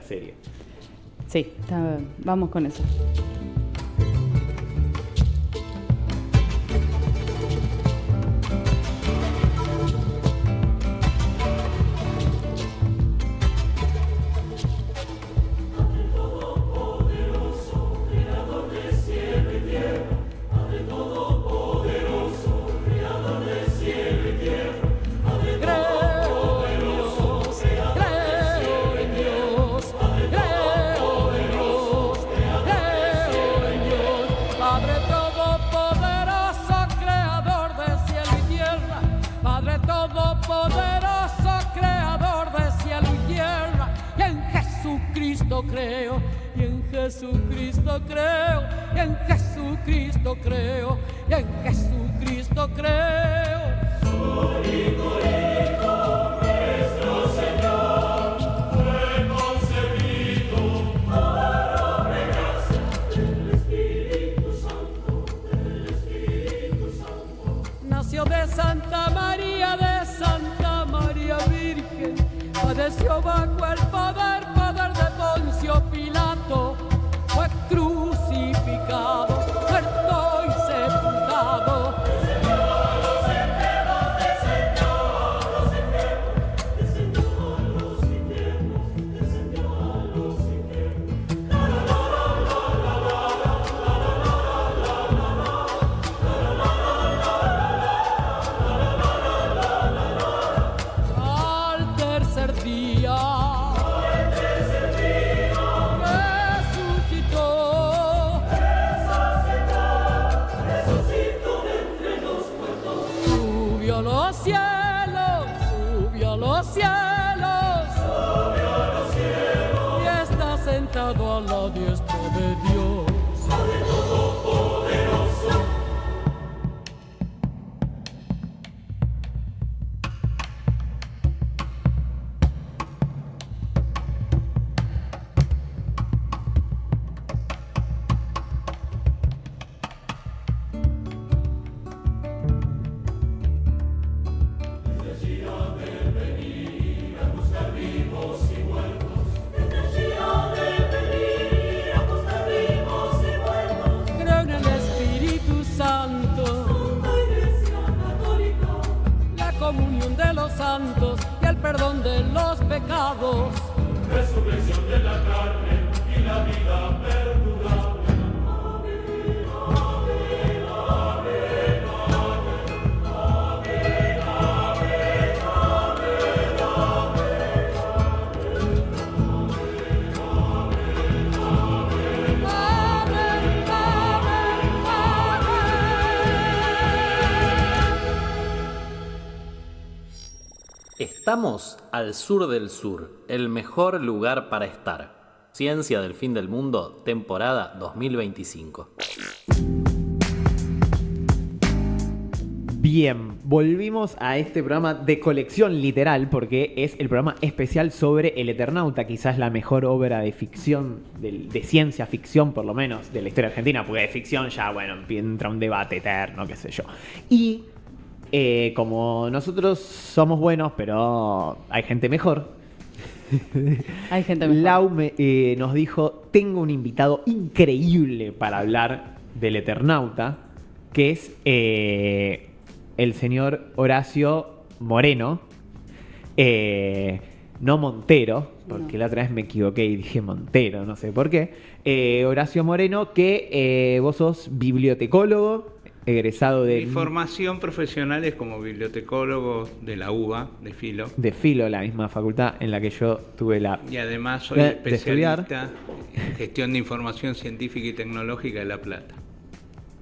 serie. Sí, vamos con eso. Creo, y en Jesucristo creo, y en Jesucristo creo, y en Jesucristo creo. Hijo nuestro Señor fue concebido por obra y gracia del Espíritu Santo, del Espíritu Santo. Nació de Santa María Virgen, padeció bajo el poder de Poncio Pilato, fue crucificado, muerto y sepultado. Descendió a los infiernos, descendió a los infiernos, descendió a los infiernos, descendió a los infiernos. Al tercer día y está sentado a la diestra de Dios. Padre Todopoderoso. Santos y el perdón de los pecados, resurrección de la carne y la vida perdurable. Amén, amén, amén, amén, amén, amén, Estamos al sur del sur, el mejor lugar para estar. Ciencia del fin del mundo, temporada 2025. Bien, volvimos a este programa de colección literal porque es el programa especial sobre El Eternauta, quizás la mejor obra de ficción, de ciencia ficción por lo menos, de la historia argentina, porque de ficción ya, bueno, entra un debate eterno, qué sé yo. Y como nosotros somos buenos, pero hay gente mejor. Hay gente mejor. Lau nos dijo, tengo un invitado increíble para hablar del Eternauta, que es el señor Horacio Moreno, no Montero, porque la otra vez me equivoqué y dije Montero, no sé por qué. Horacio Moreno, que vos sos bibliotecólogo, egresado de... Mi formación profesional es como bibliotecólogo de la UBA, de Filo. De Filo, la misma facultad en la que yo tuve la... Y además soy especialista en gestión de información científica y tecnológica de La Plata.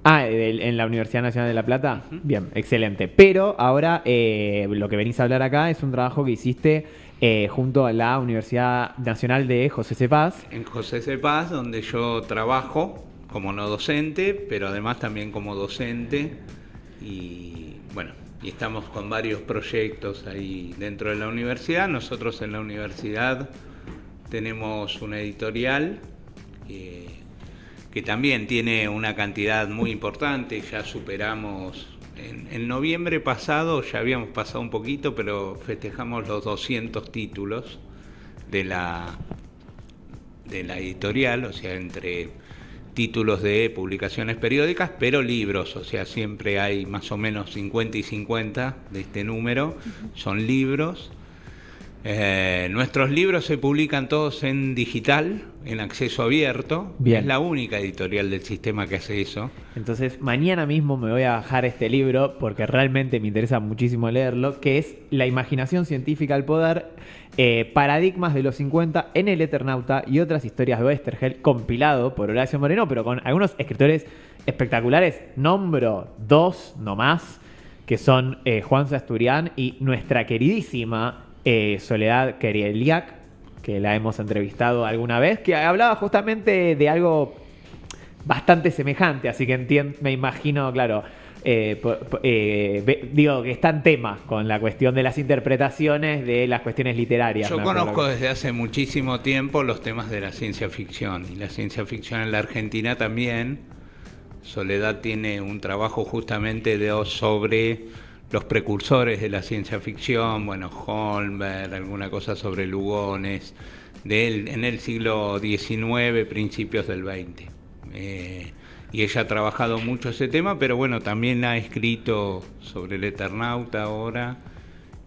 Ah, en la Universidad Nacional de La Plata. Uh-huh. Bien, excelente. Pero ahora lo que venís a hablar acá es un trabajo que hiciste junto a la Universidad Nacional de José C. Paz. En José C. Paz, donde yo trabajo como no docente, pero además también como docente. Y bueno, y estamos con varios proyectos ahí dentro de la universidad. Nosotros en la universidad tenemos una editorial que también tiene una cantidad muy importante. Ya superamos, en noviembre pasado ya habíamos pasado un poquito, pero festejamos los 200 títulos de la de la editorial, o sea, entre títulos de publicaciones periódicas, pero libros, o sea, siempre hay más o menos 50 y 50 de este número, son libros. Nuestros libros se publican todos en digital, en acceso abierto. Bien. Es la única editorial del sistema que hace eso. Entonces, mañana mismo me voy a bajar este libro porque realmente me interesa muchísimo leerlo, que es La imaginación científica al poder, paradigmas de los 50 en el Eternauta y otras historias de Oesterheld, compilado por Horacio Moreno, pero con algunos escritores espectaculares. Nombro 2 nomás, que son Juan Sasturian y nuestra queridísima Soledad Kereiliak, que la hemos entrevistado alguna vez, que hablaba justamente de algo bastante semejante, así que me imagino, claro, digo que está en tema con la cuestión de las interpretaciones de las cuestiones literarias. Yo conozco desde hace muchísimo tiempo los temas de la ciencia ficción, y la ciencia ficción en la Argentina también. Soledad tiene un trabajo justamente sobre los precursores de la ciencia ficción, bueno, Holmberg, alguna cosa sobre Lugones, en el siglo XIX, principios del XX. Y ella ha trabajado mucho ese tema, pero bueno, también ha escrito sobre el Eternauta ahora,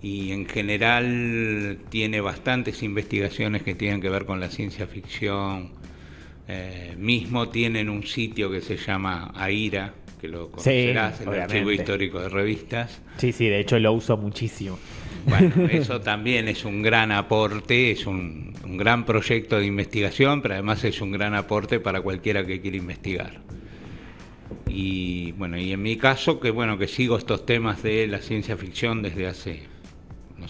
y en general tiene bastantes investigaciones que tienen que ver con la ciencia ficción. Mismo tienen un sitio que se llama AIRA, que lo conocerás, el Archivo Histórico de Revistas. Sí, de hecho lo uso muchísimo. Bueno, eso también es un gran aporte, es un gran proyecto de investigación, pero además es un gran aporte para cualquiera que quiera investigar. Y bueno, y en mi caso, que sigo estos temas de la ciencia ficción desde hace,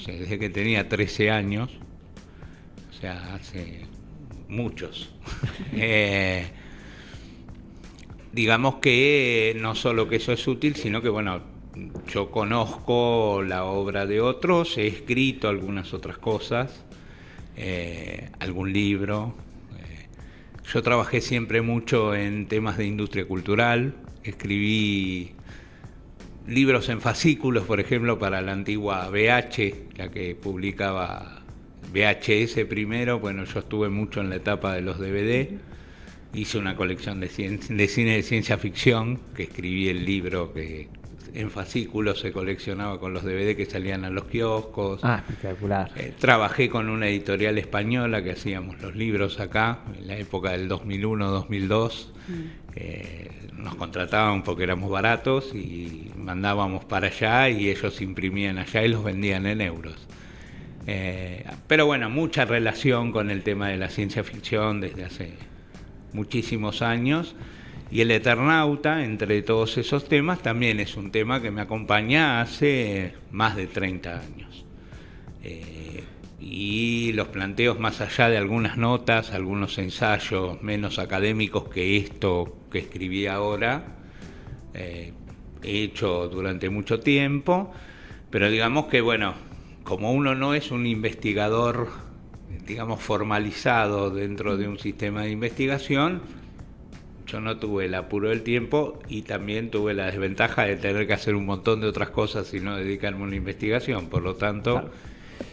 desde que tenía 13 años, o sea, hace muchos. Digamos que no solo que eso es útil, sino que yo conozco la obra de otros, he escrito algunas otras cosas, algún libro. Yo trabajé siempre mucho en temas de industria cultural, escribí libros en fascículos, por ejemplo, para la antigua VH, la que publicaba VHS primero. Bueno, yo estuve mucho en la etapa de los DVD. Hice una colección de cine de ciencia ficción, que escribí el libro que en fascículos se coleccionaba con los DVD que salían a los kioscos. Ah, espectacular. Trabajé con una editorial española que hacíamos los libros acá, en la época del 2001-2002. Nos contrataban porque éramos baratos y mandábamos para allá y ellos imprimían allá y los vendían en euros. Pero bueno, mucha relación con el tema de la ciencia ficción desde hace muchísimos años, y el Eternauta, entre todos esos temas, también es un tema que me acompaña hace más de 30 años. Y los planteos, más allá de algunas notas, algunos ensayos menos académicos que esto que escribí ahora, he hecho durante mucho tiempo, pero digamos que como uno no es un investigador formalizado dentro de un sistema de investigación, yo no tuve el apuro del tiempo y también tuve la desventaja de tener que hacer un montón de otras cosas y no dedicarme a una investigación. Por lo tanto, claro,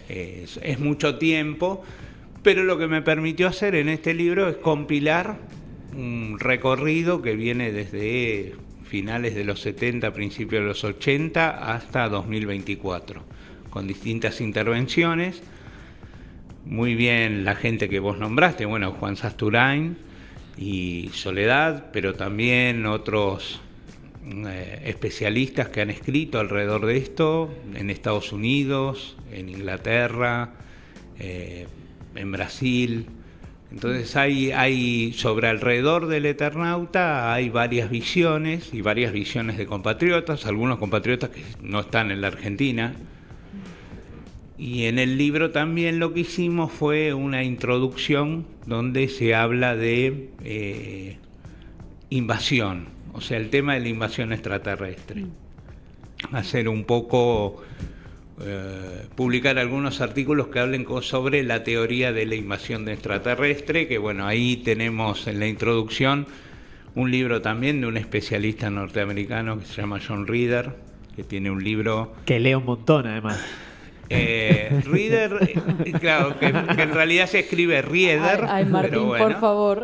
es mucho tiempo, pero lo que me permitió hacer en este libro es compilar un recorrido que viene desde finales de los 70, principios de los 80 hasta 2024, con distintas intervenciones. Muy bien la gente que vos nombraste, Juan Sasturain y Soledad, pero también otros especialistas que han escrito alrededor de esto, en Estados Unidos, en Inglaterra, en Brasil. Entonces hay sobre alrededor del Eternauta hay varias visiones, y varias visiones de compatriotas, algunos compatriotas que no están en la Argentina. Y en el libro también lo que hicimos fue una introducción donde se habla de invasión, o sea, el tema de la invasión extraterrestre. Hacer un poco, publicar algunos artículos que hablen sobre la teoría de la invasión extraterrestre, que ahí tenemos en la introducción un libro también de un especialista norteamericano que se llama John Reader, que tiene un libro... Que lee un montón, además. Reader, claro, que en realidad se escribe Rieder. Ay, Martín, pero bueno. por favor.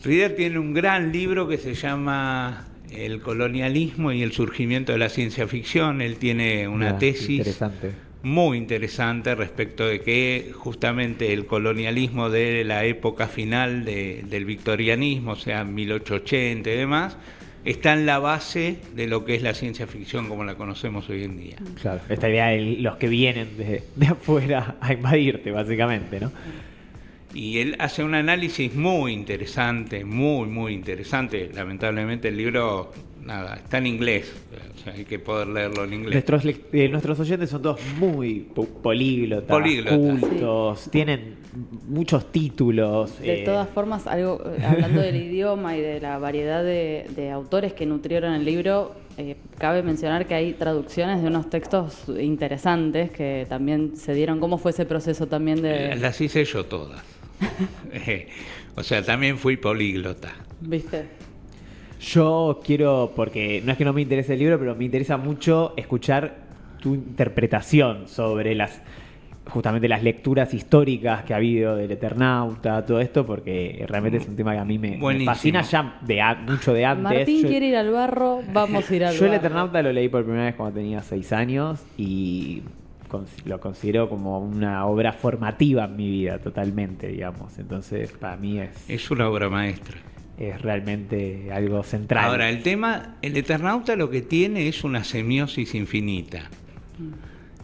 Reader tiene un gran libro que se llama El colonialismo y el surgimiento de la ciencia ficción. Él tiene una tesis interesante. muy interesante respecto de que justamente el colonialismo de la época final del victorianismo, o sea, 1880 y demás, está en la base de lo que es la ciencia ficción como la conocemos hoy en día. Claro, esta idea de los que vienen de afuera a invadirte, básicamente, ¿no? Y él hace un análisis muy interesante, muy interesante. Lamentablemente el libro, nada, está en inglés, o sea, hay que poder leerlo en inglés. Nuestros oyentes son todos muy políglotas, cultos, Sí. tienen muchos títulos. De todas formas, hablando del idioma y de la variedad de autores que nutrieron el libro, cabe mencionar que hay traducciones de unos textos interesantes que también se dieron. ¿Cómo fue ese proceso también de...? Las hice yo todas. O sea, también fui políglota. ¿Viste? Yo quiero, porque no es que no me interese el libro, pero me interesa mucho escuchar tu interpretación sobre justamente las lecturas históricas que ha habido del Eternauta, todo esto, porque realmente es un tema que a mí me fascina ya mucho de antes. Martín quiere ir al barro, vamos a ir al barro. Yo el Eternauta lo leí por primera vez cuando tenía 6 años y lo considero como una obra formativa en mi vida, totalmente, digamos. Entonces, para mí es una obra maestra. Es realmente algo central. Ahora, el Eternauta lo que tiene es una semiosis infinita.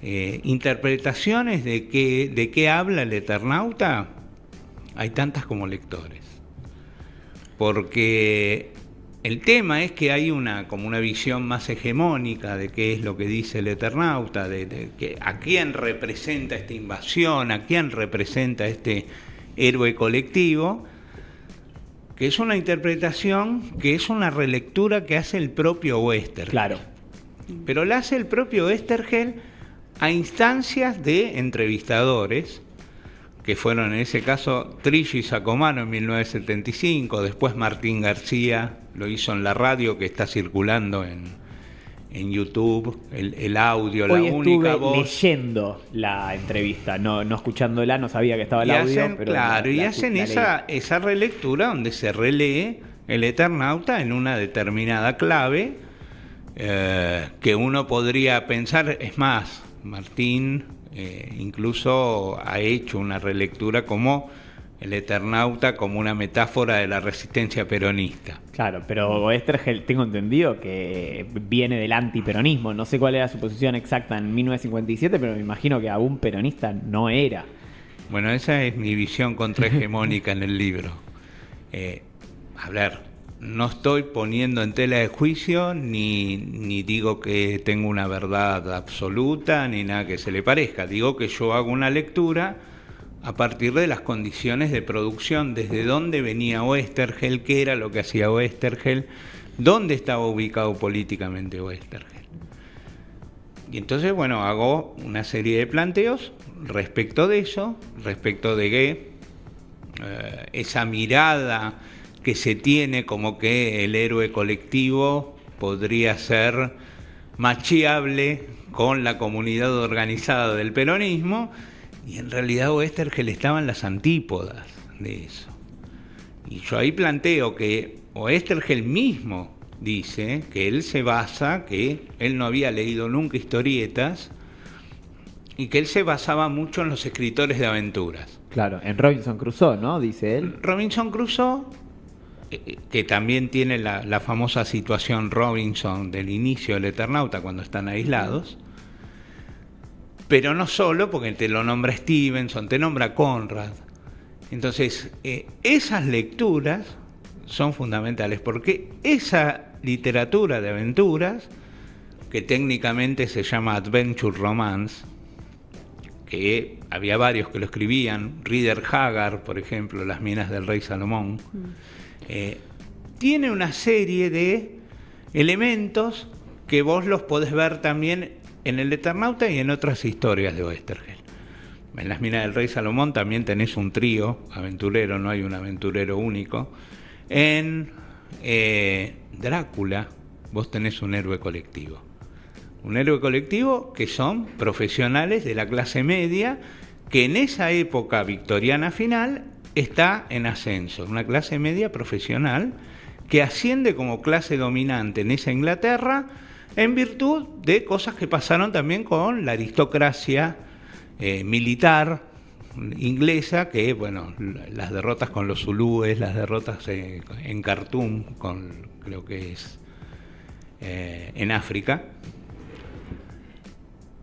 Interpretaciones de qué habla el Eternauta, hay tantas como lectores. Porque el tema es que hay como una visión más hegemónica de qué es lo que dice el Eternauta, de a quién representa esta invasión, a quién representa este héroe colectivo, que es una interpretación, que es una relectura que hace el propio Oesterheld. Claro. Pero la hace el propio Oesterheld a instancias de entrevistadores, que fueron en ese caso Trillo y Sacomano en 1975, después Martín García lo hizo en la radio, que está circulando en YouTube, el audio, Hoy la única voz. Leyendo la entrevista, no escuchándola, no sabía que estaba el audio. Pero hacen esa relectura donde se relee el Eternauta en una determinada clave, que uno podría pensar, es más, Martín incluso ha hecho una relectura como el Eternauta como una metáfora de la resistencia peronista. Claro, pero Oesterheld tengo entendido que viene del antiperonismo. No sé cuál era su posición exacta en 1957, pero me imagino que aún peronista no era. Bueno, esa es mi visión contrahegemónica en el libro. A ver, no estoy poniendo en tela de juicio ni digo que tengo una verdad absoluta ni nada que se le parezca. Digo que yo hago una lectura a partir de las condiciones de producción, desde dónde venía Oesterheld, qué era lo que hacía Oesterheld, dónde estaba ubicado políticamente Oesterheld. Y entonces, bueno, hago una serie de planteos respecto de eso, respecto de que esa mirada que se tiene como que el héroe colectivo podría ser macheable con la comunidad organizada del peronismo, y en realidad Oesterheld estaba en las antípodas de eso. Y yo ahí planteo que Oesterheld mismo dice que él se basa, que él no había leído nunca historietas y que él se basaba mucho en los escritores de aventuras. Claro, en Robinson Crusoe, ¿no? Dice él. Robinson Crusoe, que también tiene la famosa situación Robinson del inicio del Eternauta cuando están aislados. Pero no solo, porque te lo nombra Stevenson, te nombra Conrad. Entonces, esas lecturas son fundamentales, porque esa literatura de aventuras, que técnicamente se llama Adventure Romance, que había varios que lo escribían, Rider Haggard, por ejemplo, Las minas del rey Salomón, tiene una serie de elementos que vos los podés ver también en el Eternauta y en otras historias de Oesterheld. En Las minas del rey Salomón también tenés un trío aventurero, no hay un aventurero único. En Drácula vos tenés un héroe colectivo. Un héroe colectivo que son profesionales de la clase media, que en esa época victoriana final está en ascenso. Una clase media profesional que asciende como clase dominante en esa Inglaterra en virtud de cosas que pasaron también con la aristocracia militar inglesa, que bueno, las derrotas con los zulúes, las derrotas en Khartoum, creo que es en África,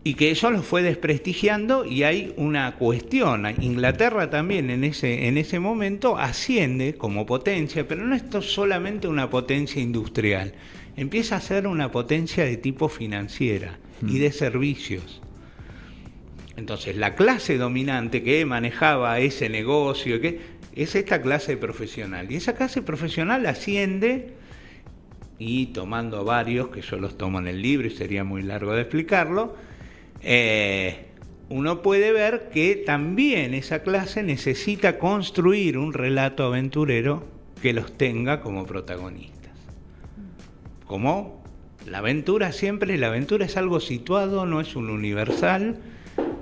y que eso los fue desprestigiando. Y hay una cuestión, Inglaterra también en ese momento asciende como potencia, pero no es solamente una potencia industrial, empieza a ser una potencia de tipo financiera y de servicios. Entonces la clase dominante que manejaba ese negocio es esta clase profesional, y esa clase profesional asciende, y tomando varios, que yo los tomo en el libro y sería muy largo de explicarlo, uno puede ver que también esa clase necesita construir un relato aventurero que los tenga como protagonistas. Como la aventura es algo situado, no es un universal,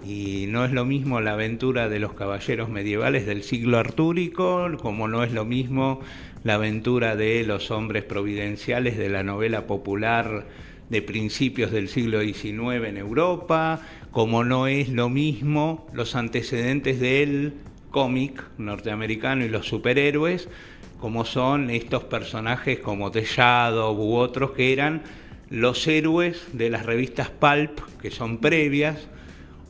y no es lo mismo la aventura de los caballeros medievales del siglo artúrico, como no es lo mismo la aventura de los hombres providenciales de la novela popular de principios del siglo XIX en Europa, como no es lo mismo los antecedentes del cómic norteamericano y los superhéroes, como son estos personajes como The Shadow u otros que eran los héroes de las revistas pulp, que son previas,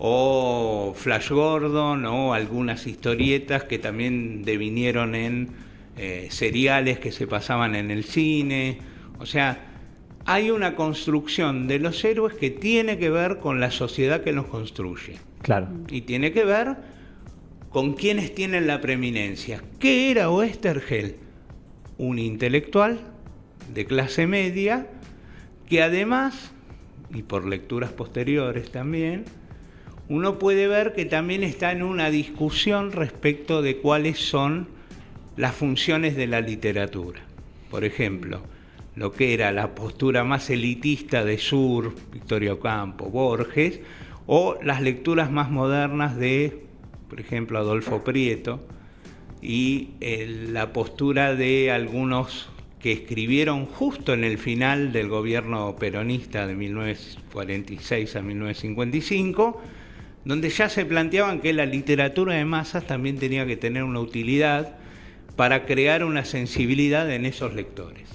o Flash Gordon, o algunas historietas que también devinieron en seriales que se pasaban en el cine. O sea, hay una construcción de los héroes que tiene que ver con la sociedad que los construye. Claro. Y tiene que ver con quienes tienen la preeminencia. ¿Qué era Oesterheld? Un intelectual de clase media que además, y por lecturas posteriores también, uno puede ver que también está en una discusión respecto de cuáles son las funciones de la literatura. Por ejemplo, lo que era la postura más elitista de Sur, Victoria Ocampo, Borges, o las lecturas más modernas de, por ejemplo, Adolfo Prieto, y la postura de algunos que escribieron justo en el final del gobierno peronista de 1946 a 1955, donde ya se planteaban que la literatura de masas también tenía que tener una utilidad para crear una sensibilidad en esos lectores.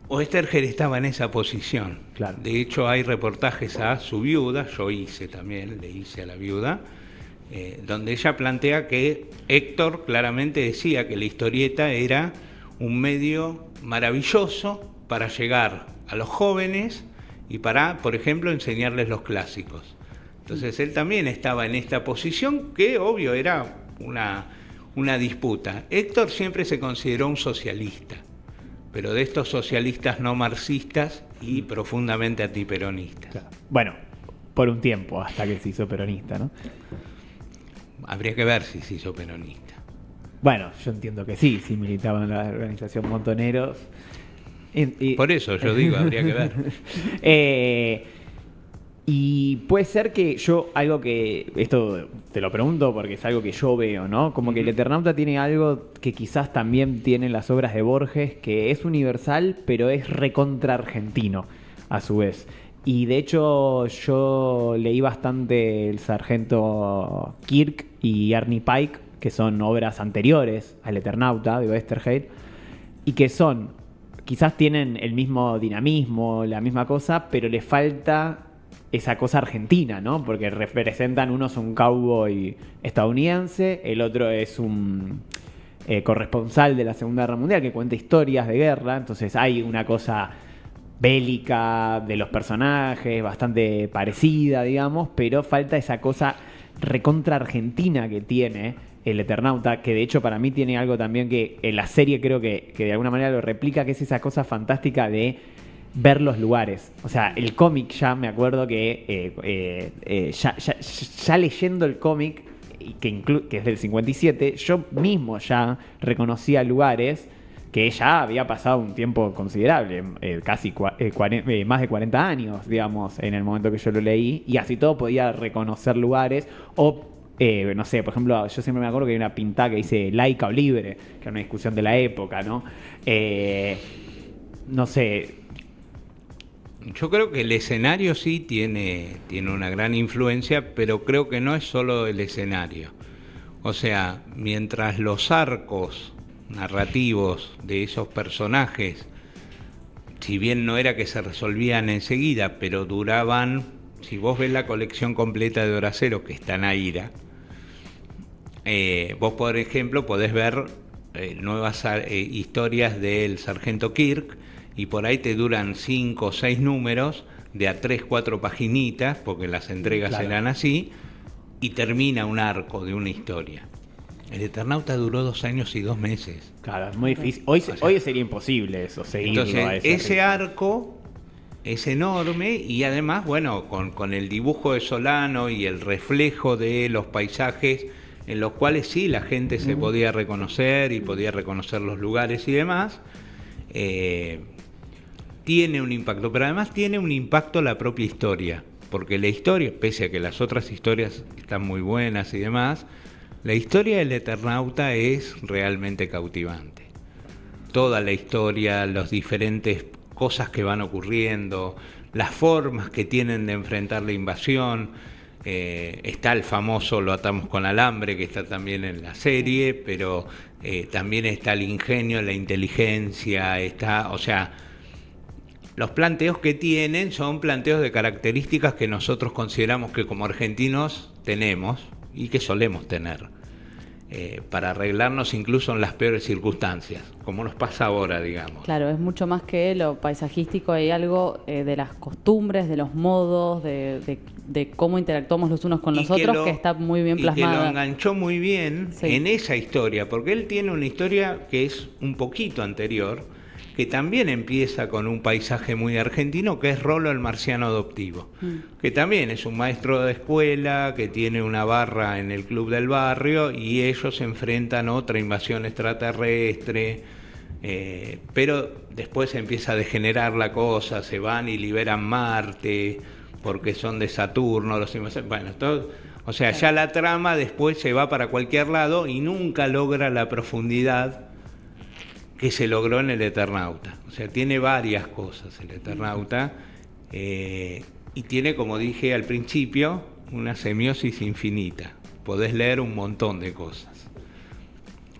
Oesterheld estaba en esa posición. Claro. De hecho, hay reportajes a su viuda, yo le hice a la viuda, donde ella plantea que Héctor claramente decía que la historieta era un medio maravilloso para llegar a los jóvenes y para, por ejemplo, enseñarles los clásicos. Entonces él también estaba en esta posición que, obvio, era una disputa. Héctor siempre se consideró un socialista, pero de estos socialistas no marxistas y profundamente antiperonistas. Claro. Bueno, por un tiempo, hasta que se hizo peronista, ¿no? Habría que ver si se hizo peronista. Bueno, yo entiendo que sí, si militaba en la organización Montoneros. Por eso yo digo, habría que ver. Y puede ser que algo que, esto te lo pregunto porque es algo que yo veo, ¿no? Como que el Eternauta tiene algo que quizás también tienen las obras de Borges, que es universal, pero es recontra argentino, a su vez. Y de hecho yo leí bastante El Sargento Kirk y Ernie Pike, que son obras anteriores al Eternauta de Oesterheld, y que quizás tienen el mismo dinamismo, la misma cosa, pero le falta esa cosa argentina, ¿no? Porque representan, uno es un cowboy estadounidense, el otro es un corresponsal de la Segunda Guerra Mundial que cuenta historias de guerra, entonces hay una cosa bélica de los personajes, bastante parecida, digamos, pero falta esa cosa recontra argentina que tiene el Eternauta, que de hecho para mí tiene algo también que en la serie creo que de alguna manera lo replica, que es esa cosa fantástica de ver los lugares. O sea, el cómic ya me acuerdo que ya leyendo el cómic, que es del 57, yo mismo ya reconocía lugares que ya había pasado un tiempo considerable, más de 40 años, digamos, en el momento que yo lo leí, y así todo podía reconocer lugares o... no sé, por ejemplo, yo siempre me acuerdo que hay una pintada que dice laica o libre, que era una discusión de la época, ¿no? No sé. Yo creo que el escenario sí tiene una gran influencia, pero creo que no es solo el escenario. O sea, mientras los arcos narrativos de esos personajes, si bien no era que se resolvían enseguida, pero duraban, si vos ves la colección completa de Horacero, que está en Aira, vos, por ejemplo, podés ver nuevas historias del Sargento Kirk, y por ahí te duran 5 o 6 números de a 3, 4 paginitas, porque las entregas eran así, y termina un arco de una historia. El Eternauta duró 2 años y 2 meses. Claro, es muy difícil. Hoy sería imposible eso, seguirlo. Entonces, ese arco es enorme, y además, bueno, con el dibujo de Solano y el reflejo de los paisajes, en los cuales sí la gente se podía reconocer y podía reconocer los lugares y demás, tiene un impacto, pero además tiene un impacto la propia historia, porque la historia, pese a que las otras historias están muy buenas y demás, la historia del Eternauta es realmente cautivante. Toda la historia, las diferentes cosas que van ocurriendo, las formas que tienen de enfrentar la invasión. Está el famoso Lo atamos con alambre, que está también en la serie, pero también está el ingenio, la inteligencia, o sea, los planteos que tienen son planteos de características que nosotros consideramos que como argentinos tenemos y que solemos tener, para arreglarnos incluso en las peores circunstancias, como nos pasa ahora, digamos. Claro, es mucho más que lo paisajístico, hay algo de las costumbres, de los modos, de cómo interactuamos los unos con los otros, que está muy bien plasmado. Y que lo enganchó muy bien en esa historia, porque él tiene una historia que es un poquito anterior, que también empieza con un paisaje muy argentino, que es Rolo el marciano adoptivo, que también es un maestro de escuela, que tiene una barra en el club del barrio, y ellos enfrentan otra invasión extraterrestre, pero después empieza a degenerar la cosa, se van y liberan Marte, porque son de Saturno, los invasores, bueno, todo, o sea, ya la trama después se va para cualquier lado y nunca logra la profundidad que se logró en el Eternauta. O sea, tiene varias cosas el Eternauta, y tiene, como dije al principio, una semiosis infinita. Podés leer un montón de cosas.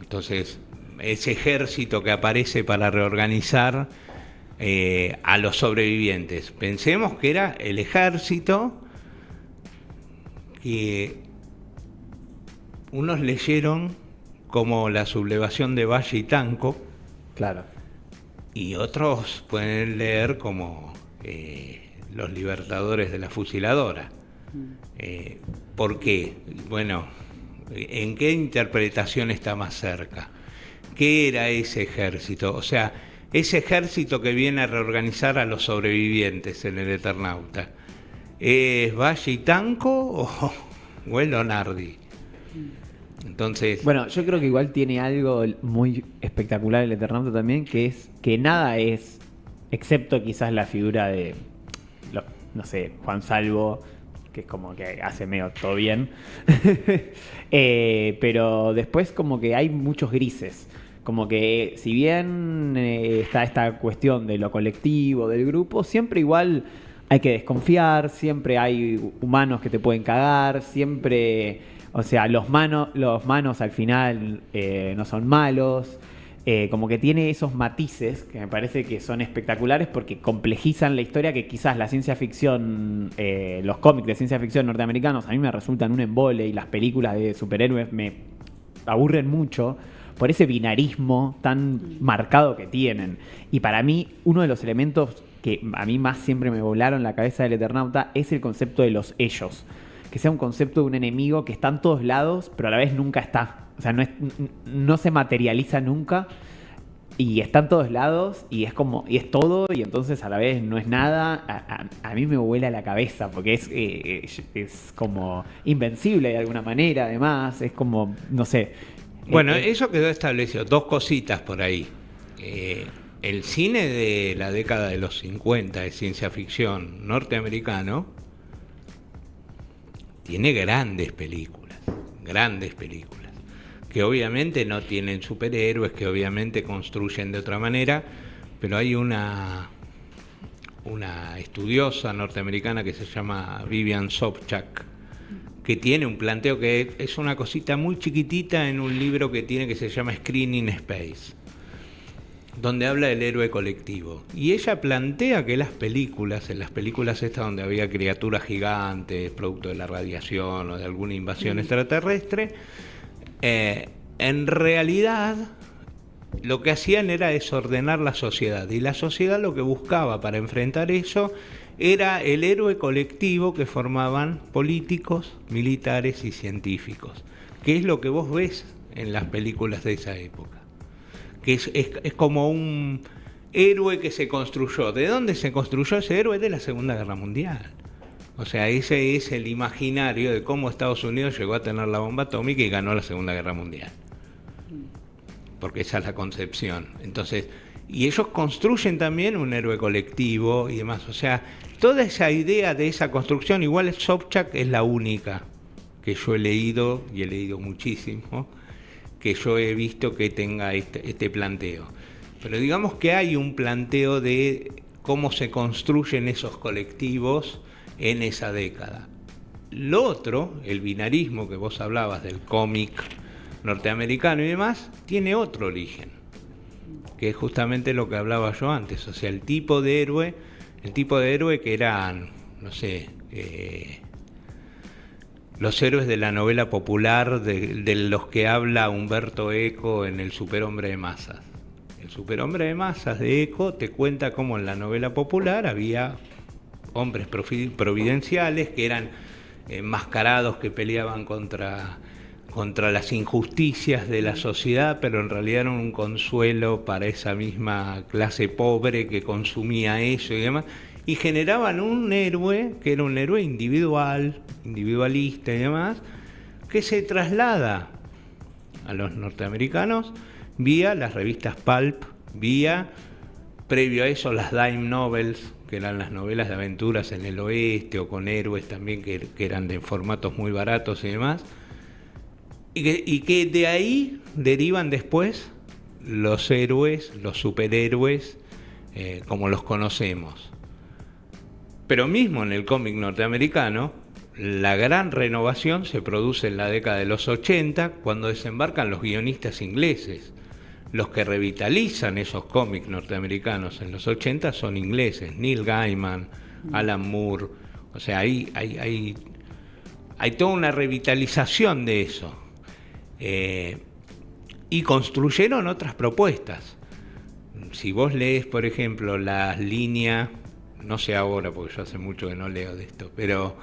Entonces, ese ejército que aparece para reorganizar a los sobrevivientes. Pensemos que era el ejército que unos leyeron como la sublevación de Valle y Tanco. Claro. Y otros pueden leer como los libertadores de la fusiladora. ¿Por qué? Bueno, ¿en qué interpretación está más cerca? ¿Qué era ese ejército? O sea, ese ejército que viene a reorganizar a los sobrevivientes en el Eternauta, ¿es Valle y Tanco o es Lonardi? Entonces, bueno, yo creo que igual tiene algo muy espectacular el Eternauta también, que es que nada es, excepto quizás la figura de, no sé, Juan Salvo, que es como que hace medio todo bien, pero después como que hay muchos grises, como que si bien está esta cuestión de lo colectivo, del grupo, siempre igual hay que desconfiar, siempre hay humanos que te pueden cagar, siempre... O sea, los manos al final no son malos. Como que tiene esos matices que me parece que son espectaculares porque complejizan la historia, que quizás la ciencia ficción, los cómics de ciencia ficción norteamericanos a mí me resultan un embole, y las películas de superhéroes me aburren mucho por ese binarismo tan marcado que tienen. Y para mí, uno de los elementos que a mí más siempre me volaron la cabeza del Eternauta es el concepto de los ellos. Que sea un concepto de un enemigo que está en todos lados, pero a la vez nunca está. O sea, no se materializa nunca, y está en todos lados, y es como, y es todo, y entonces a la vez no es nada. A mí me vuela la cabeza, porque es como invencible de alguna manera, además, es como, no sé. Bueno, eso quedó establecido. 2 cositas por ahí. el cine de la década de los 50 de ciencia ficción norteamericano tiene grandes películas, que obviamente no tienen superhéroes, que obviamente construyen de otra manera, pero hay una estudiosa norteamericana que se llama Vivian Sobchak, que tiene un planteo que es una cosita muy chiquitita en un libro que tiene que se llama Screening Space, donde habla del héroe colectivo. Y ella plantea que en las películas estas donde había criaturas gigantes, producto de la radiación o de alguna invasión extraterrestre, en realidad lo que hacían era desordenar la sociedad. Y la sociedad lo que buscaba para enfrentar eso era el héroe colectivo que formaban políticos, militares y científicos, que es lo que vos ves en las películas de esa época. Que es como un héroe que se construyó. ¿De dónde se construyó ese héroe? De la Segunda Guerra Mundial. O sea, ese es el imaginario de cómo Estados Unidos llegó a tener la bomba atómica y ganó la Segunda Guerra Mundial. Porque esa es la concepción. Entonces, y ellos construyen también un héroe colectivo y demás. O sea, toda esa idea de esa construcción, igual Sobchak es la única que yo he leído, y he leído muchísimo, que yo he visto que tenga este planteo. Pero digamos que hay un planteo de cómo se construyen esos colectivos en esa década. Lo otro, el binarismo que vos hablabas del cómic norteamericano y demás, tiene otro origen, que es justamente lo que hablaba yo antes. O sea, el tipo de héroe que eran, no sé, los héroes de la novela popular de los que habla Humberto Eco en El superhombre de masas. El superhombre de masas de Eco te cuenta cómo en la novela popular había hombres providenciales que eran enmascarados, que peleaban contra las injusticias de la sociedad, pero en realidad eran un consuelo para esa misma clase pobre que consumía eso y demás. Y generaban un héroe que era un héroe individualista y demás, que se traslada a los norteamericanos vía las revistas pulp, vía, previo a eso, las dime novels, que eran las novelas de aventuras en el oeste, o con héroes también que eran de formatos muy baratos y demás, y que de ahí derivan después los héroes, los superhéroes, como los conocemos. Pero mismo en el cómic norteamericano, la gran renovación se produce en la década de los 80, cuando desembarcan los guionistas ingleses. Los que revitalizan esos cómics norteamericanos en los 80 son ingleses, Neil Gaiman, Alan Moore. O sea, hay toda una revitalización de eso. Y construyeron otras propuestas. Si vos lees, por ejemplo, las líneas, no sé ahora porque yo hace mucho que no leo de esto, pero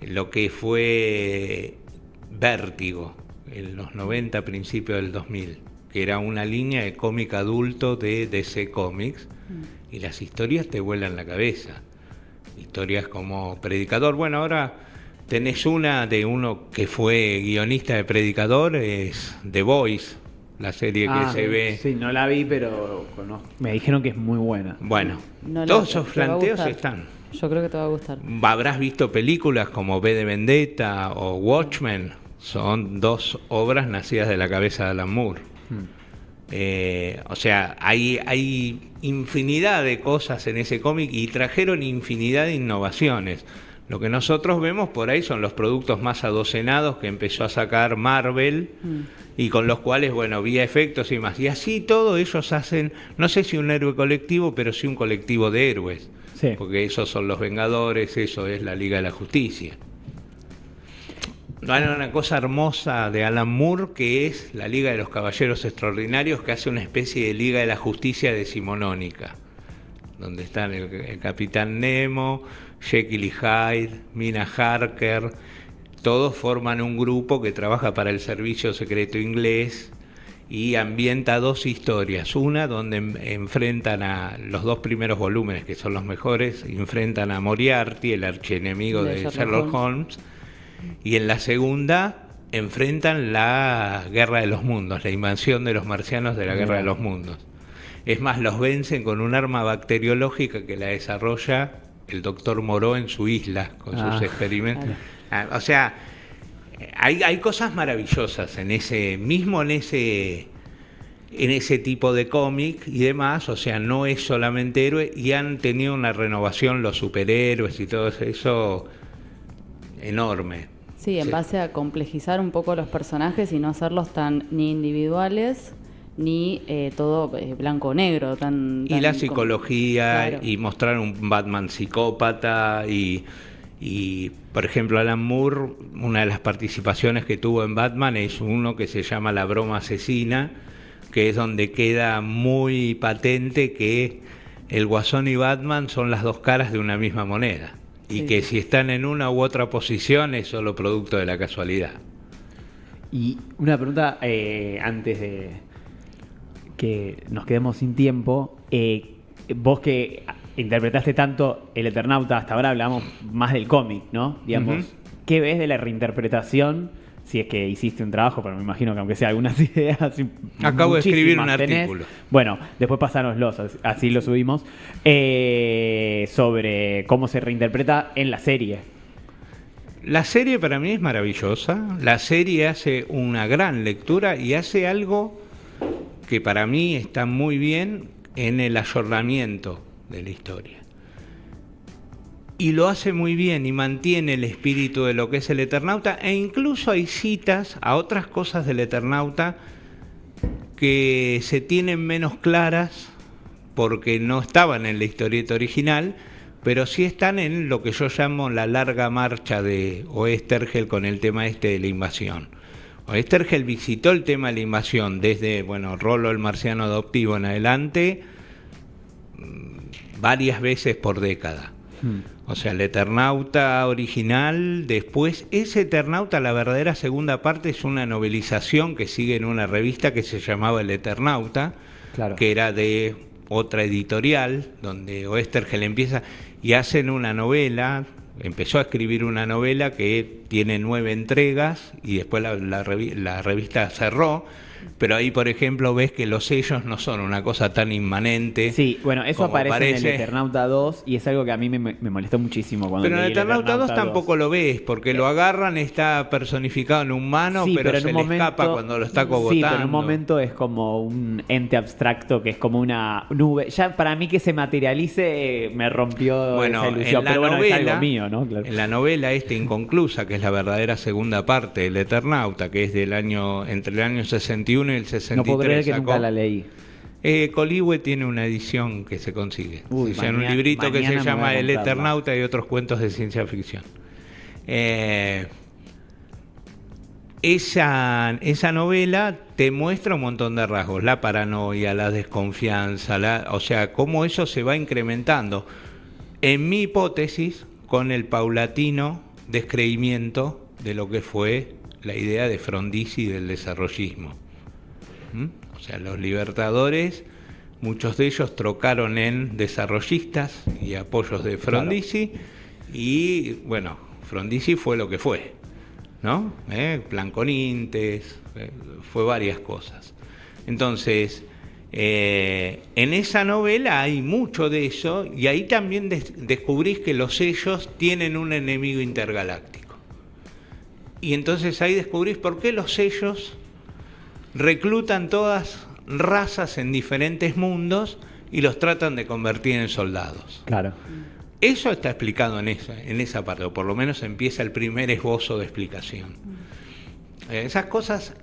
lo que fue Vértigo en los 90, principios del 2000, que era una línea de cómic adulto de DC Comics, y las historias te vuelan la cabeza. Historias como Predicador. Bueno, ahora tenés una de uno que fue guionista de Predicador, es The Voice, la serie que se ve. Sí, no la vi, pero me dijeron que es muy buena. Bueno, todos esos planteos están. Yo creo que te va a gustar. Habrás visto películas como V de Vendetta o Watchmen, son dos obras nacidas de la cabeza de Alan Moore. O sea, hay infinidad de cosas en ese cómic y trajeron infinidad de innovaciones. Lo que nosotros vemos por ahí son los productos más adocenados que empezó a sacar Marvel y con los cuales, bueno, vía efectos y más. Y así todo ellos hacen, no sé si un héroe colectivo, pero sí un colectivo de héroes. Sí. Porque esos son los Vengadores, eso es la Liga de la Justicia. Hay una cosa hermosa de Alan Moore que es la Liga de los Caballeros Extraordinarios, que hace una especie de Liga de la Justicia decimonónica, donde están el Capitán Nemo, Jekyll y Hyde, Mina Harker, todos forman un grupo que trabaja para el servicio secreto inglés y ambienta dos historias. Una donde enfrentan a los dos primeros volúmenes, que son los mejores, enfrentan a Moriarty, el archienemigo de Sherlock Holmes, y en la segunda enfrentan la Guerra de los Mundos, la invasión de los marcianos de la Guerra de los Mundos. Es más, los vencen con un arma bacteriológica que la desarrolla el doctor Moreau en su isla, con sus experimentos. Claro. O sea, hay cosas maravillosas en ese tipo de cómic y demás. O sea, no es solamente héroe, y han tenido una renovación los superhéroes y todo eso enorme. Sí, en base a complejizar un poco los personajes y no hacerlos tan ni individuales ni todo blanco o negro. Y la psicología, claro. Y mostrar un Batman psicópata y, por ejemplo, Alan Moore, una de las participaciones que tuvo en Batman es uno que se llama La broma asesina, que es donde queda muy patente que el Guasón y Batman son las dos caras de una misma moneda, y que si están en una u otra posición es solo producto de la casualidad. Y una pregunta antes de que nos quedemos sin tiempo. Vos que interpretaste tanto El Eternauta, hasta ahora hablamos más del cómic, ¿no? Digamos, ¿qué ves de la reinterpretación? Si es que hiciste un trabajo, pero me imagino que aunque sea algunas ideas... Acabo de escribir un tenés. artículo. Bueno, después pásanoslos, así lo subimos, sobre cómo se reinterpreta en la serie. La serie para mí es maravillosa. La serie hace una gran lectura y hace algo que para mí está muy bien en el ayornamiento de la historia. Y lo hace muy bien y mantiene el espíritu de lo que es el Eternauta, e incluso hay citas a otras cosas del Eternauta que se tienen menos claras porque no estaban en la historieta original, pero sí están en lo que yo llamo la larga marcha de Oesterheld con el tema de la invasión. Oesterheld visitó el tema de la invasión desde, Rollo el marciano adoptivo en adelante, varias veces por década. O sea, el Eternauta original, después, ese Eternauta, la verdadera segunda parte, es una novelización que sigue en una revista que se llamaba El Eternauta, claro, que era de otra editorial, donde Oesterheld empieza y hacen una novela. Empezó a escribir una novela que tiene 9 entregas y después la revista cerró, pero ahí, por ejemplo, ves que los sellos no son una cosa tan inmanente. Sí, bueno, eso aparece parece en el Eternauta 2 y es algo que a mí me molestó muchísimo cuando Pero en leí el Eternauta 2 tampoco lo ves, porque lo agarran, está personificado en un humano, sí, pero se le escapa cuando lo está cogotando. Sí, pero en un momento es como un ente abstracto que es como una nube. Ya para mí que se materialice me rompió esa ilusión, pero bueno, es algo mío, ¿no? Claro. En la novela inconclusa, que es la verdadera segunda parte del Eternauta, que es entre el año 61 y el 63. No puedo creer que nunca la leí. Coligüe tiene una edición que se consigue. Un librito que se llama El Eternauta y otros cuentos de ciencia ficción. Esa novela te muestra un montón de rasgos, la paranoia, la desconfianza, o sea, cómo eso se va incrementando. En mi hipótesis, con el paulatino descreimiento de lo que fue la idea de Frondizi y del desarrollismo. O sea, los libertadores, muchos de ellos trocaron en desarrollistas y apoyos de Frondizi, claro. Y Frondizi fue lo que fue, ¿no? Plan con Intes, fue varias cosas. Entonces, en esa novela hay mucho de eso, y ahí también descubrís que los sellos tienen un enemigo intergaláctico. Y entonces ahí descubrís por qué los sellos reclutan todas razas en diferentes mundos y los tratan de convertir en soldados. Claro. Eso está explicado en esa parte, o por lo menos empieza el primer esbozo de explicación. Esas cosas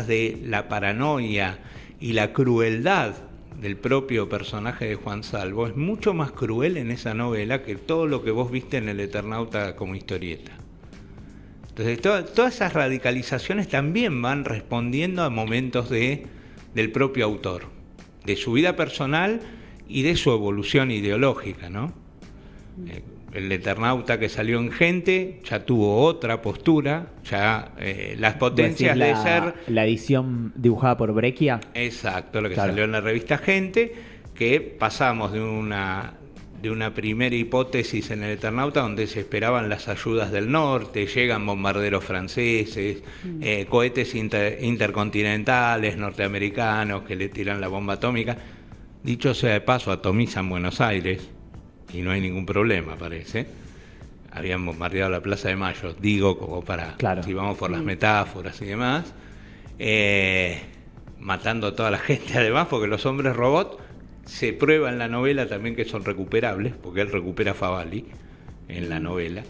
de la paranoia y la crueldad del propio personaje de Juan Salvo es mucho más cruel en esa novela que todo lo que vos viste en el Eternauta como historieta. Entonces, todas esas radicalizaciones también van respondiendo a momentos del propio autor, de su vida personal y de su evolución ideológica, ¿no? El Eternauta que salió en Gente ya tuvo otra postura, ya las potencias de ser... La edición dibujada por Breccia. Exacto, lo que salió en la revista Gente, que pasamos de una primera hipótesis en el Eternauta donde se esperaban las ayudas del norte, llegan bombarderos franceses, cohetes intercontinentales norteamericanos que le tiran la bomba atómica. Dicho sea de paso, atomizan Buenos Aires y no hay ningún problema, parece. Habían bombardeado la Plaza de Mayo, digo, como para, claro, si vamos por las metáforas y demás, matando a toda la gente además, porque los hombres robot se prueba en la novela también que son recuperables, porque él recupera a Favalli en la novela.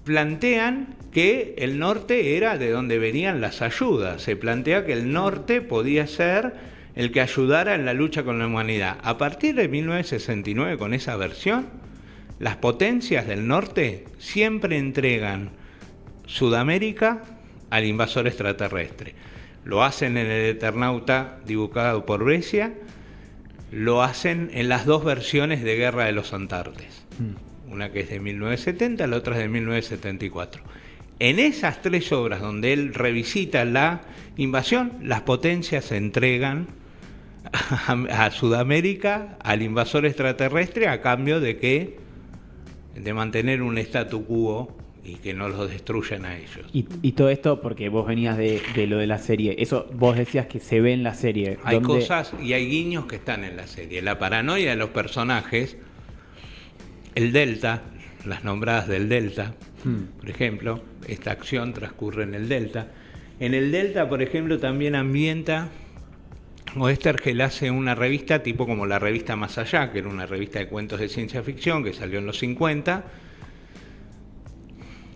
Plantean que el norte era de donde venían las ayudas. Se plantea que el norte podía ser el que ayudara en la lucha con la humanidad. A partir de 1969, con esa versión, las potencias del norte siempre entregan Sudamérica al invasor extraterrestre. Lo hacen en el Eternauta dibujado por Brescia, lo hacen en las dos versiones de Guerra de los Antartes. Una que es de 1970, la otra es de 1974. En esas tres obras donde él revisita la invasión, las potencias se entregan a Sudamérica, al invasor extraterrestre, a cambio de mantener un statu quo y que no los destruyan a ellos. Y todo esto porque vos venías de lo de la serie. Eso vos decías que se ve en la serie. Hay cosas y hay guiños que están en la serie. La paranoia de los personajes, el Delta, las nombradas del Delta, por ejemplo, esta acción transcurre en el Delta. En el Delta, por ejemplo, también ambienta, Oestergel hace una revista tipo como la revista Más Allá, que era una revista de cuentos de ciencia ficción que salió en los 50.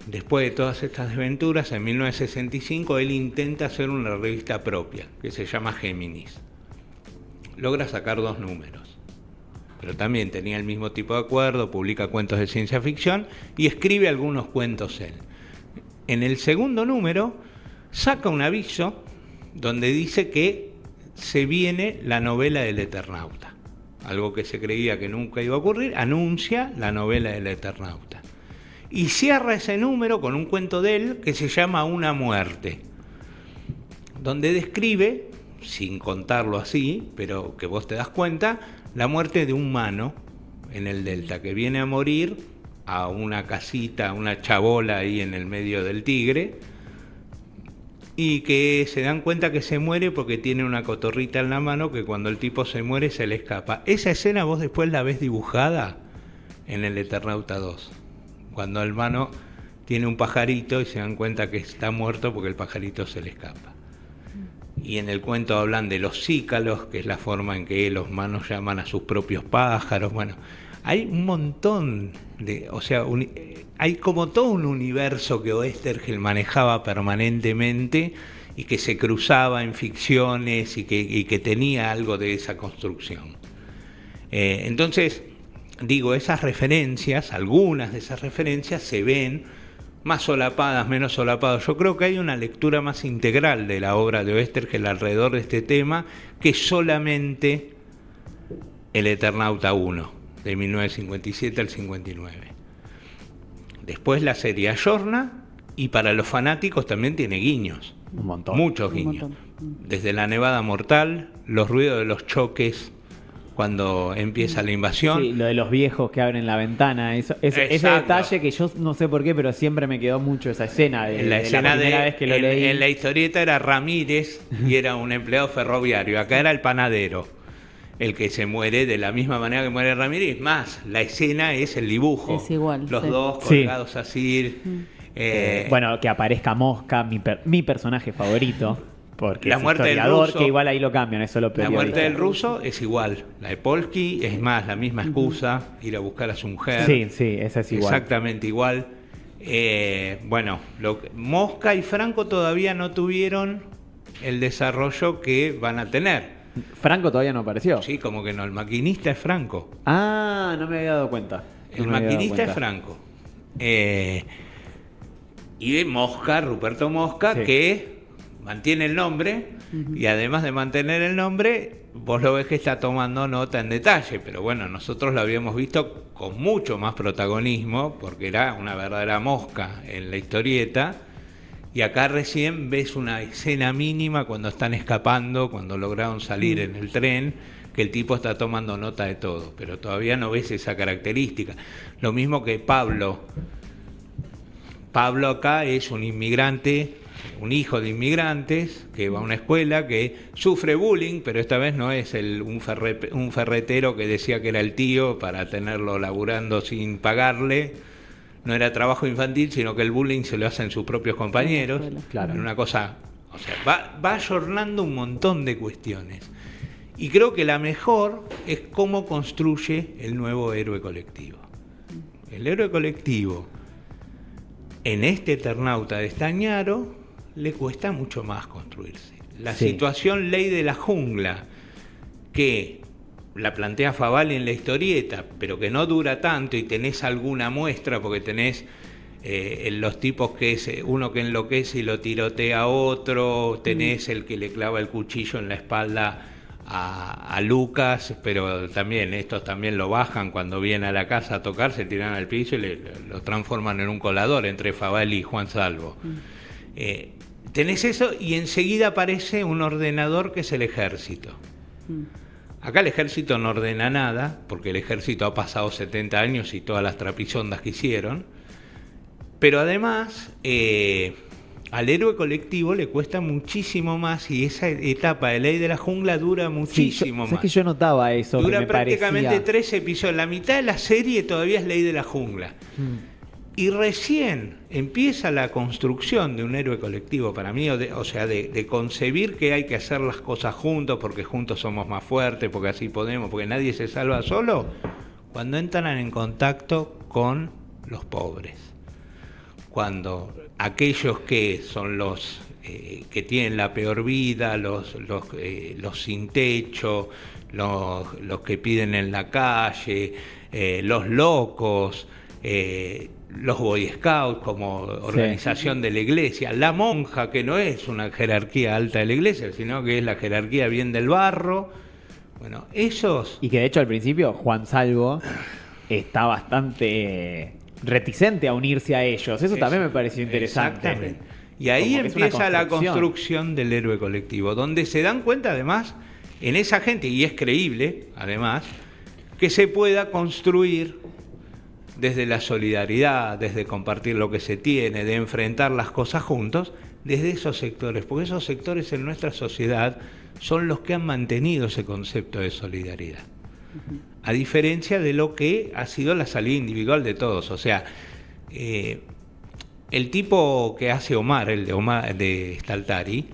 Después de todas estas desventuras, en 1965, él intenta hacer una revista propia, que se llama Géminis. Logra sacar 2 números, pero también tenía el mismo tipo de acuerdo, publica cuentos de ciencia ficción y escribe algunos cuentos él. En el segundo número saca un aviso donde dice que se viene la novela del Eternauta, algo que se creía que nunca iba a ocurrir, anuncia la novela del Eternauta. Y cierra ese número con un cuento de él que se llama Una muerte, donde describe, sin contarlo así, pero que vos te das cuenta, la muerte de un humano en el Delta, que viene a morir a una casita, una chabola ahí en el medio del Tigre, y que se dan cuenta que se muere porque tiene una cotorrita en la mano que cuando el tipo se muere se le escapa. Esa escena vos después la ves dibujada en el Eternauta 2, cuando el hermano tiene un pajarito y se dan cuenta que está muerto porque el pajarito se le escapa. Y en el cuento hablan de los cícalos, que es la forma en que los humanos llaman a sus propios pájaros. Bueno, hay un montón de... O sea, hay como todo un universo que Oestergel manejaba permanentemente y que se cruzaba en ficciones y que tenía algo de esa construcción. Entonces, digo, esas referencias, algunas de esas referencias se ven más solapadas, menos solapadas. Yo creo que hay una lectura más integral de la obra de Oestergel alrededor de este tema que solamente el Eternauta 1, de 1957 al 59. Después la serie ayorna y para los fanáticos también tiene guiños. Un montón. Muchos guiños. Desde la nevada mortal, los ruidos de los choques cuando empieza la invasión. Sí, lo de los viejos que abren la ventana, ese detalle que yo no sé por qué, pero siempre me quedó mucho esa escena de la primera vez que lo leí. En la historieta era Ramírez y era un empleado ferroviario, acá era el panadero el que se muere de la misma manera que muere Ramírez, más la escena es el dibujo. Es igual. Los sí. dos colgados así. Bueno, que aparezca Mosca, mi personaje favorito. Porque la es muerte del historiador, ruso, que igual ahí lo cambian, es solo periodista. La muerte del ruso es igual. La de Polsky es más la misma excusa, ir a buscar a su mujer. Sí, esa es igual. Exactamente igual. Bueno, Mosca y Franco todavía no tuvieron el desarrollo que van a tener. Franco todavía no apareció. Sí, como que no. El maquinista es Franco. Ah, no me había dado cuenta. El maquinista es Franco. Y de Mosca, Ruperto Mosca, sí, que mantiene el nombre, y además de mantener el nombre, vos lo ves que está tomando nota en detalle, pero bueno, nosotros lo habíamos visto con mucho más protagonismo, porque era una verdadera mosca en la historieta, y acá recién ves una escena mínima cuando están escapando, cuando lograron salir en el tren, que el tipo está tomando nota de todo, pero todavía no ves esa característica. Lo mismo que Pablo Pablo acá es un inmigrante, un hijo de inmigrantes que va a una escuela que sufre bullying, pero esta vez no es un ferretero que decía que era el tío para tenerlo laburando sin pagarle. No era trabajo infantil, sino que el bullying se lo hacen sus propios compañeros. Claro. Una cosa, o sea, va ayornando un montón de cuestiones. Y creo que la mejor es cómo construye el nuevo héroe colectivo. El héroe colectivo en este Eternauta de Stañaro le cuesta mucho más construirse. La situación ley de la jungla, que la plantea Favale en la historieta, pero que no dura tanto y tenés alguna muestra, porque tenés los tipos que es uno que enloquece y lo tirotea a otro, tenés el que le clava el cuchillo en la espalda a Lucas, pero también estos también lo bajan cuando viene a la casa a tocar, se tiran al piso y lo transforman en un colador entre Favale y Juan Salvo. Tenés eso y enseguida aparece un ordenador que es el ejército. Acá el ejército no ordena nada, porque el ejército ha pasado 70 años y todas las trapisondas que hicieron, pero además al héroe colectivo le cuesta muchísimo más y esa etapa de ley de la jungla dura muchísimo más. Es que yo notaba eso. Dura que me prácticamente parecía... 3 episodios. La mitad de la serie todavía es ley de la jungla. Y recién empieza la construcción de un héroe colectivo para mí, o sea, de concebir que hay que hacer las cosas juntos porque juntos somos más fuertes, porque así podemos, porque nadie se salva solo, cuando entran en contacto con los pobres. Cuando aquellos que son los que tienen la peor vida, los sin techo, los que piden en la calle, los locos, los Boy Scouts como organización de la iglesia, la monja, que no es una jerarquía alta de la iglesia, sino que es la jerarquía bien del barro. Bueno, esos... Y que de hecho al principio Juan Salvo está bastante reticente a unirse a ellos. Eso también me pareció interesante. Exactamente. Y ahí empieza la construcción del héroe colectivo, donde se dan cuenta además en esa gente, y es creíble además, que se pueda construir desde la solidaridad, desde compartir lo que se tiene, de enfrentar las cosas juntos, desde esos sectores, porque esos sectores en nuestra sociedad son los que han mantenido ese concepto de solidaridad, a diferencia de lo que ha sido la salida individual de todos. O sea, el tipo que hace Omar, el de Omar de Staltari,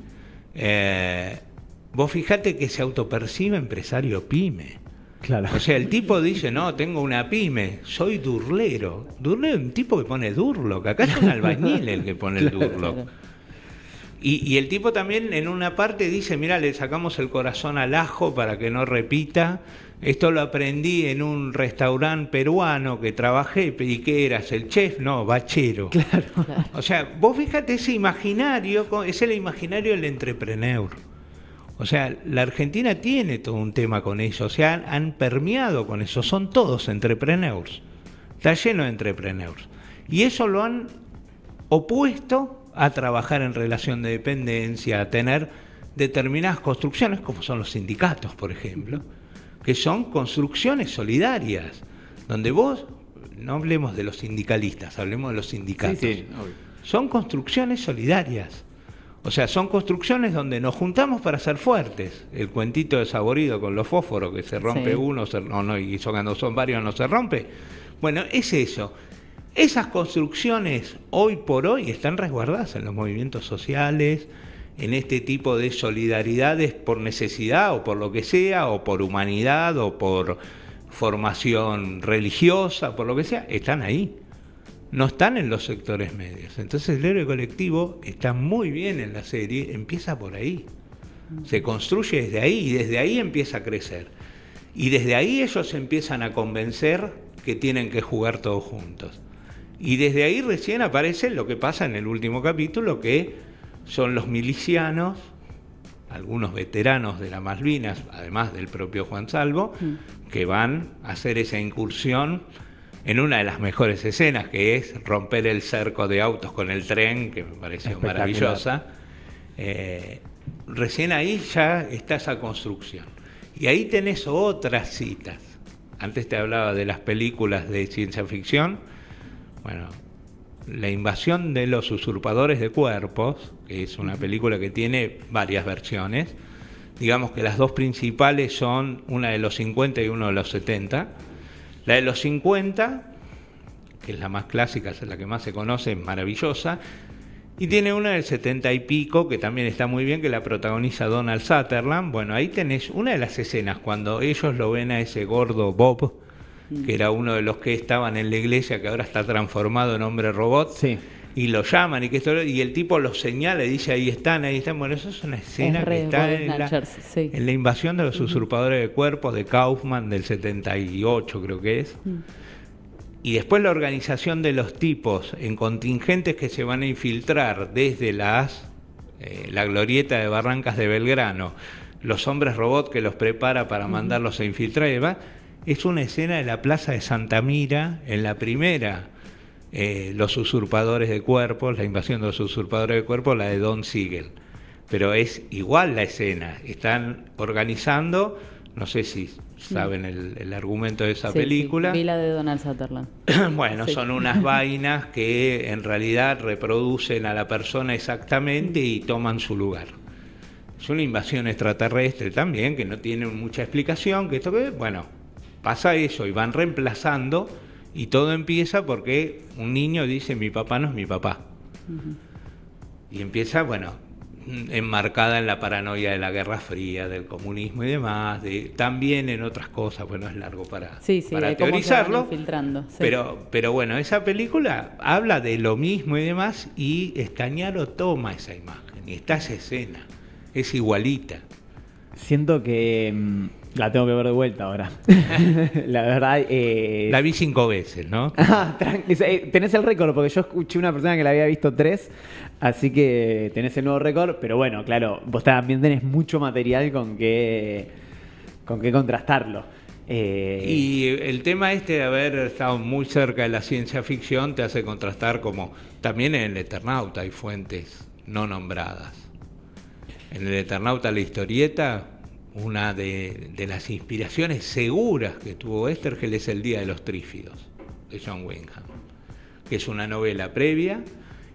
vos fijate que se autopercibe empresario pyme. Claro. O sea, el tipo dice, no, tengo una pyme, soy durlero. Durlero es un tipo que pone Durlock, acá es un albañil el que pone el Durlock. Y el tipo también en una parte dice, mira, le sacamos el corazón al ajo para que no repita. Esto lo aprendí en un restaurante peruano que trabajé. ¿Y qué eras? ¿El chef? No, bachero. Claro. O sea, vos fíjate ese imaginario, es el imaginario del entrepreneur. O sea, la Argentina tiene todo un tema con eso, o sea, han permeado con eso, son todos entrepreneurs, está lleno de entrepreneurs. Y eso lo han opuesto a trabajar en relación de dependencia, a tener determinadas construcciones, como son los sindicatos, por ejemplo, que son construcciones solidarias, donde vos, no hablemos de los sindicalistas, hablemos de los sindicatos, son construcciones solidarias. O sea, son construcciones donde nos juntamos para ser fuertes. El cuentito de Saborido con los fósforos, que se rompe uno, y cuando son varios no se rompe. Bueno, es eso. Esas construcciones hoy por hoy están resguardadas en los movimientos sociales, en este tipo de solidaridades por necesidad o por lo que sea, o por humanidad, o por formación religiosa, por lo que sea, están ahí. No están en los sectores medios. Entonces el héroe colectivo está muy bien en la serie, empieza por ahí. Se construye desde ahí y desde ahí empieza a crecer. Y desde ahí ellos empiezan a convencer que tienen que jugar todos juntos. Y desde ahí recién aparece lo que pasa en el último capítulo, que son los milicianos, algunos veteranos de las Malvinas, además del propio Juan Salvo, que van a hacer esa incursión en una de las mejores escenas, que es romper el cerco de autos con el tren, que me pareció maravillosa. Recién ahí ya está esa construcción. Y ahí tenés otras citas. Antes te hablaba de las películas de ciencia ficción. Bueno, La invasión de los usurpadores de cuerpos, que es una película que tiene varias versiones. Digamos que las dos principales son una de los 50 y una de los 70. La de los 50, que es la más clásica, es la que más se conoce, es maravillosa. Y tiene una del 70 y pico, que también está muy bien, que la protagoniza Donald Sutherland. Bueno, ahí tenés una de las escenas, cuando ellos lo ven a ese gordo Bob, que era uno de los que estaban en la iglesia, que ahora está transformado en hombre robot, Sí. y lo llaman, y el tipo los señala y dice, ahí están. Bueno, eso es una escena que está en la invasión de los usurpadores de cuerpos de Kaufman del 78, creo que es. Y después la organización de los tipos en contingentes que se van a infiltrar desde la glorieta de Barrancas de Belgrano, los hombres robot que los prepara para mandarlos a infiltrar y demás. Es una escena de la plaza de Santa Mira, en la primera, los usurpadores de cuerpos, la invasión de los usurpadores de cuerpos, la de Don Siegel. Pero es igual la escena, están organizando, no sé si saben el argumento de esa película. Sí, vi la de Donald Sutherland. Bueno, son unas vainas que en realidad reproducen a la persona exactamente y toman su lugar. Es una invasión extraterrestre también, que no tiene mucha explicación, bueno, pasa eso y van reemplazando y todo empieza porque un niño dice, mi papá no es mi papá. Y empieza, bueno, enmarcada en la paranoia de la Guerra Fría, del comunismo y demás, también en otras cosas, bueno, es largo para teorizarlo, pero bueno, esa película habla de lo mismo y demás, y Stagnaro toma esa imagen, y está esa escena, es igualita. Siento que la tengo que ver de vuelta ahora. La verdad... La vi 5 veces, ¿no? Tenés el récord, porque yo escuché una persona que la había visto 3, así que tenés el nuevo récord, pero bueno, claro, vos también tenés mucho material con qué contrastarlo. Y el tema de haber estado muy cerca de la ciencia ficción te hace contrastar, como también en el Eternauta hay fuentes no nombradas. En el Eternauta, la historieta, una de las inspiraciones seguras que tuvo Oesterheld es El Día de los Trífidos, de John Wyndham, que es una novela previa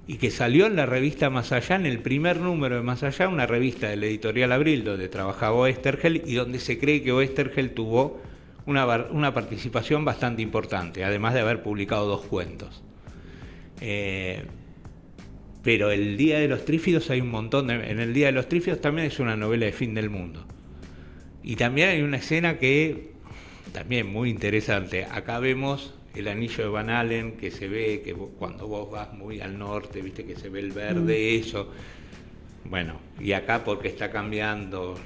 y que salió en la revista Más Allá, en el primer número de Más Allá, una revista de la editorial Abril donde trabajaba Oesterheld y donde se cree que Oesterheld tuvo una participación bastante importante, además de haber publicado 2 cuentos. Pero El Día de los Trífidos hay un montón en El Día de los Trífidos también es una novela de fin del mundo. Y también hay una escena que también muy interesante. Acá vemos el anillo de Van Allen, que se ve que cuando vos vas muy al norte, viste que se ve el verde, eso. Bueno, y acá porque está cambiando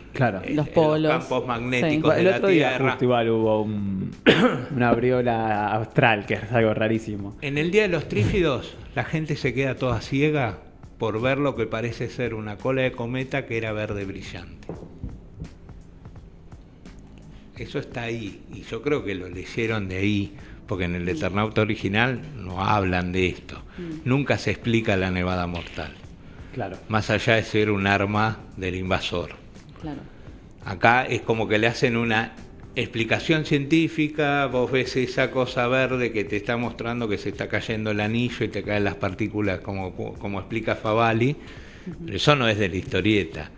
los polos, los campos magnéticos de la Tierra. Justo igual hubo una briola austral, que es algo rarísimo. En El Día de los Trífidos, la gente se queda toda ciega por ver lo que parece ser una cola de cometa que era verde brillante. Eso está ahí, y yo creo que lo leyeron de ahí, porque en el Eternauta original no hablan de esto. Nunca se explica la nevada mortal. Claro. Más allá de ser un arma del invasor. Claro. Acá es como que le hacen una explicación científica, vos ves esa cosa verde que te está mostrando que se está cayendo el anillo y te caen las partículas, como explica Favalli. Pero eso no es de la historieta,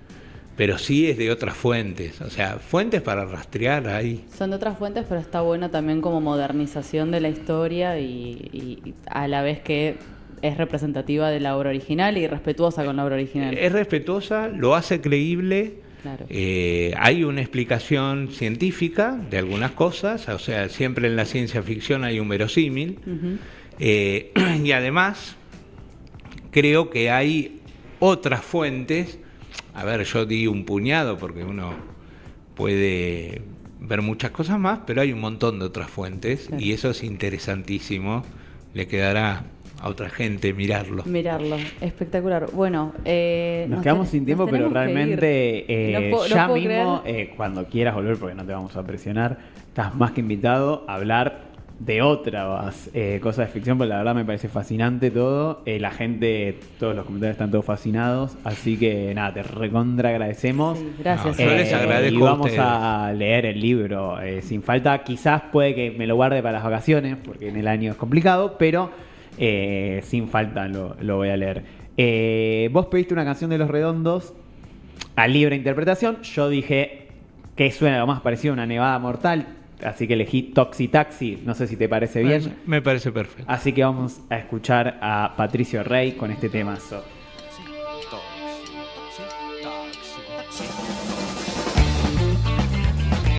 pero sí es de otras fuentes, o sea, fuentes para rastrear ahí. Son de otras fuentes, pero está bueno también como modernización de la historia y a la vez que es representativa de la obra original y respetuosa con la obra original. Es respetuosa, lo hace creíble. Claro. Hay una explicación científica de algunas cosas, o sea, siempre en la ciencia ficción hay un verosímil. Y además, creo que hay otras fuentes. A ver, yo di un puñado porque uno puede ver muchas cosas más, pero hay un montón de otras fuentes, claro. Y eso es interesantísimo. Le quedará a otra gente mirarlo. Espectacular. Bueno, nos quedamos sin tiempo, pero realmente ya mismo, cuando quieras volver, porque no te vamos a presionar, estás más que invitado a hablar de otras cosas de ficción, porque la verdad me parece fascinante todo. La gente, todos los comentarios están todos fascinados, así que nada, te recontra agradecemos. Sí, gracias. Yo les agradezco. Y vamos a leer el libro sin falta. Quizás puede que me lo guarde para las vacaciones, porque en el año es complicado, pero Sin falta lo voy a leer. Vos pediste una canción de Los Redondos a libre interpretación. Yo dije que suena lo más parecido a Una Nevada Mortal, así que elegí Toxi Taxi. No sé si te parece bien. Me parece perfecto. Así que vamos a escuchar a Patricio Rey con este temazo. Taxi, taxi, taxi.